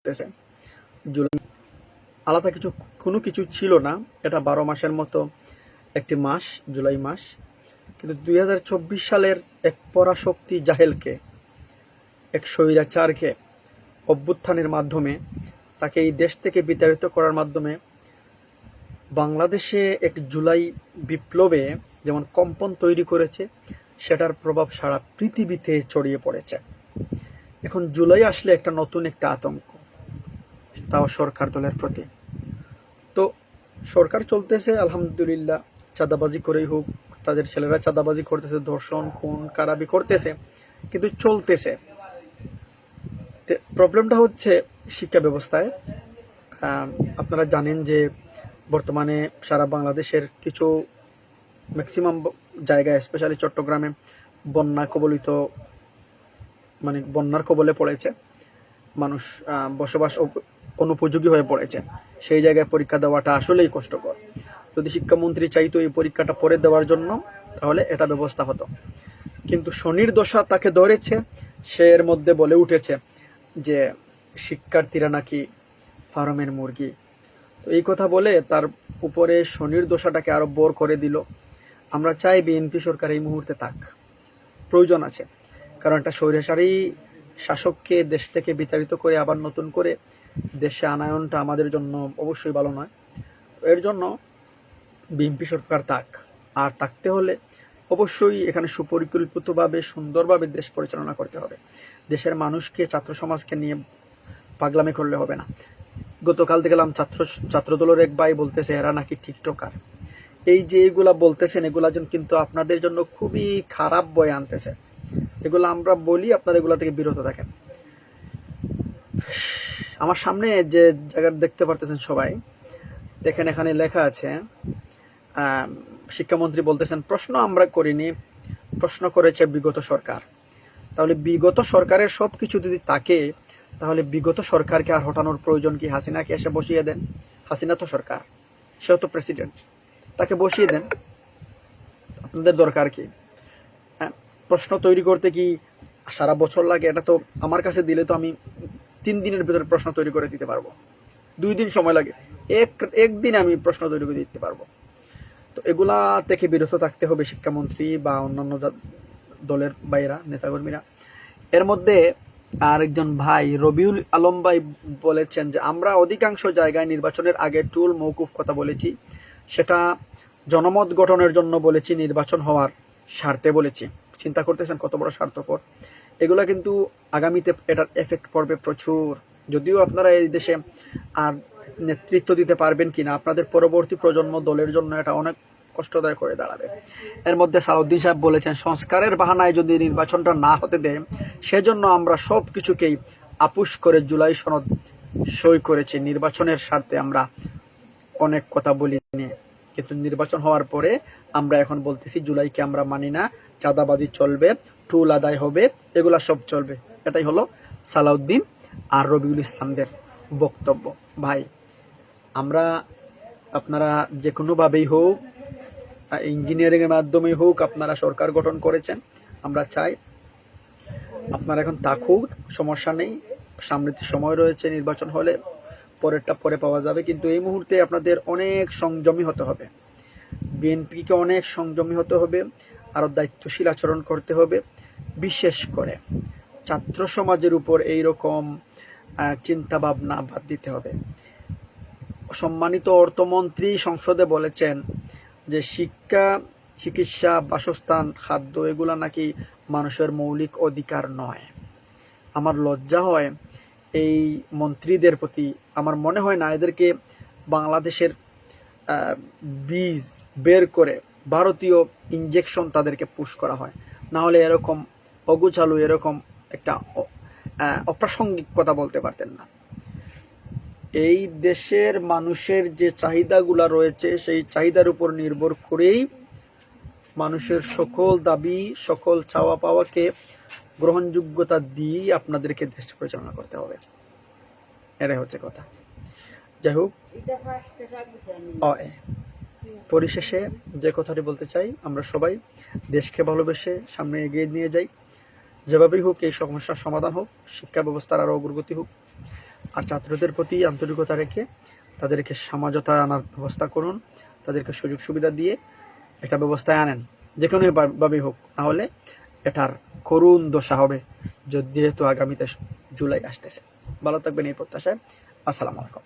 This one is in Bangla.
করতেছে। জুলাই আলাদা কোনো কিছু ছিল না, এটা 12 মাসের মতো একটি মাস, জুলাই মাস। কিন্তু 2024 সালের এক পরাশক্তি জাহেলকে, এক স্বৈরাচারকে অভ্যুত্থানের মাধ্যমে, তাকে এই দেশ থেকে বিতাড়িত করার মাধ্যমে বাংলাদেশে এক জুলাই বিপ্লবে যেমন কম্পন তৈরি করেছে, সেটার প্রভাব সারা পৃথিবীতে ছড়িয়ে পড়েছে। এখন জুলাই আসলে একটা নতুন একটা আতঙ্ক, তাও সরকার দলের প্রতি। তো সরকার চলতেছে আলহামদুলিল্লাহ, চাঁদাবাজি করেই হোক, তাদের ছেলেরা চাঁদাবাজি করতেছে, ধর্ষণ, খুন, কারাবি করতেছে, কিন্তু চলতেছে। প্রবলেমটা হচ্ছে শিক্ষা ব্যবস্থায়। আপনারা জানেন যে বর্তমানে সারা বাংলাদেশের কিছু ম্যাক্সিমাম জায়গায়, স্পেশালি চট্টগ্রামে বন্যা কবলিত, মানে বন্যার কবলে পড়েছে, মানুষ বসবাস অনুপযোগী হয়ে পড়েছে। সেই জায়গায় পরীক্ষা দেওয়াটা আসলেই কষ্টকর। যদি শিক্ষামন্ত্রী চাইতো এই পরীক্ষাটা পরে দেওয়ার জন্য, তাহলে এটা ব্যবস্থা হতো। কিন্তু শনির দশা তাকে ধরেছে, সে এর মধ্যে বলে উঠেছে যে শিক্ষার্থীরা নাকি ফার্মের মুরগি। তো এই কথা বলে তার উপরে শনির দশাটাকে আরো বোর করে দিল। আমরা চাই বিএনপি সরকার এই মুহূর্তে থাক, প্রয়োজন আছে। কারণ একটা স্বৈরাচারী শাসককে দেশ থেকে বিতাড়িত করে আবার নতুন করে দেশে আনায়নটা আমাদের জন্য অবশ্যই ভালো নয়। এর জন্য বিএনপি সরকার থাক। আর থাকতে হলে অবশ্যই এখানে সুপরিকল্পিতভাবে, সুন্দরভাবে দেশ পরিচালনা করতে হবে। দেশের মানুষকে, ছাত্র সমাজকে নিয়ে পাগলামি করলে হবে না। গতকাল দেখলাম ছাত্রদলের এক ভাই বলতেছে এরা নাকি টিকটকার। এই যে এগুলা বলতেছেন, এগুলা কিন্তু আপনাদের জন্য খুবই খারাপ বয়ে আনতেছে। এগুলো আমরা বলি, আপনারা এগুলা থেকে বিরত থাকেন। আমার সামনে যে জায়গা দেখতে পারতেছেন সবাই, দেখেন এখানে লেখা আছে, শিক্ষামন্ত্রী বলতেছেন প্রশ্ন আমরা করিনি, প্রশ্ন করেছে বিগত সরকার। তাহলে বিগত সরকারের সবকিছু যদি থাকে, তাহলে বিগত সরকারকে আর হটানোর প্রয়োজন কি? হাসিনাকে এসে বসিয়ে দেন। হাসিনা তো সরকার, সেও তো প্রেসিডেন্ট, তাকে বসিয়ে দেন। আপনাদের দরকার কি? হ্যাঁ, প্রশ্ন তৈরি করতে কি সারা বছর লাগে? এটা তো আমার কাছে দিলে তো আমি 3 দিনের ভিতরে প্রশ্ন তৈরি করে দিতে পারবো। 2 দিন সময় লাগে, একদিন আমি প্রশ্ন তৈরি করে দিতে পারবো। তো এগুলা থেকে বিরত থাকতে হবে শিক্ষামন্ত্রী বা অন্যান্য দলের বাইরা, নেতাকর্মীরা। এর মধ্যে আরেকজন ভাই রবিউল আলম ভাই বলেছেন যে আমরা অধিকাংশ জায়গায় নির্বাচনের আগে টুল মৌকুফ কথা বলেছি, সেটা জনমত গঠনের জন্য বলেছি, নির্বাচন হওয়ার স্বার্থে বলেছি। চিন্তা করতেছেন কত বড় স্বার্থপর। এগুলা কিন্তু আগামীতে এটার এফেক্ট পড়বে প্রচুর। যদিও আপনারা এই দেশে আর নেতৃত্ব দিতে পারবেন কিনা, আপনাদের পরবর্তী প্রজন্ম দলের জন্য এটা অনেক কষ্টদায়ক হয়ে দাঁড়াবে। এর মধ্যে সালাউদ্দিন সাহেব বলেছেন সংস্কারের বাহানায় যদি নির্বাচনটা না হতে দেয়, সেজন্য আমরা সব কিছুকেই আপুশ করে জুলাই সনদ সই করেছি। নির্বাচনের স্বার্থে আমরা অনেক কথা বলিনি, কিন্তু নির্বাচন হওয়ার পরে আমরা এখন বলতেছি জুলাইকে আমরা মানি না, চাঁদাবাজি চলবে, টুল আদায় হবে, এগুলা সব চলবে। এটাই হলো সালাউদ্দিন আর রবিউল ইসলামদের বক্তব্য। ভাই, আমরা, আপনারা যে কোনোভাবেই হোক, ইঞ্জিনিয়ারিং এর মাধ্যমে হোক, আপনারা সরকার গঠন করেছেন, আমরা চাই আপনারা এখন থাকুক, সমস্যা নেই। সামনে সময় রয়েছে, নির্বাচন হলে পরেরটা পরে পাওয়া যাবে। কিন্তু এই মুহূর্তে আপনাদের অনেক সংযমী হতে হবে, বিএনপিকে অনেক সংযমী হতে হবে, আরো দায়িত্বশীল আচরণ করতে হবে। বিশেষ করে ছাত্র সমাজের উপর এইরকম চিন্তা ভাবনা বাদ দিতে হবে। সম্মানিত অর্থমন্ত্রী সংসদে বলেছেন যে শিক্ষা, চিকিৎসা, বাসস্থান, খাদ্য এগুলা নাকি মানুষের মৌলিক অধিকার নয়। আমার লজ্জা হয় এই মন্ত্রীদের প্রতি। আমার মনে হয় না এদেরকে বাংলাদেশের বীজ বের করে ভারতীয় ইনজেকশন তাদেরকে পুশ করা হয়, না হলে এরকম অগুচালু, এরকম একটা অপ্রাসঙ্গিক কথা বলতে পারতেন না। এই দেশের মানুষের যে চাহিদাগুলা রয়েছে, সেই চাহিদার উপর নির্ভর করেই মানুষের সকল দাবি, সকল চাওয়া পাওয়াকে গ্রহণযোগ্যতা দিয়ে আপনাদেরকে দেশ পরিচালনা করতে হবে। এটাই হচ্ছে কথা। যাই হোক, পরিশেষে যে কথাটি বলতে চাই, আমরা সবাই দেশকে ভালোবেসে সামনে এগিয়ে নিয়ে যাই। যেভাবেই হোক এই সমস্যার সমাধান হোক, শিক্ষা ব্যবস্থার আরো অগ্রগতি হোক। আর ছাত্রদের প্রতি আন্তরিকতা রেখে তাদেরকে সমঝোতা আনার ব্যবস্থা করুন, তাদেরকে সুযোগ সুবিধা দিয়ে একটা ব্যবস্থায় আনেন, যে কোনো ভাবেই হোক, নাহলে এটার করুণ দশা হবে, যেহেতু আগামীতে জুলাই আসতেছে। ভালো থাকবেন এই প্রত্যাশায়। আসসালামু আলাইকুম।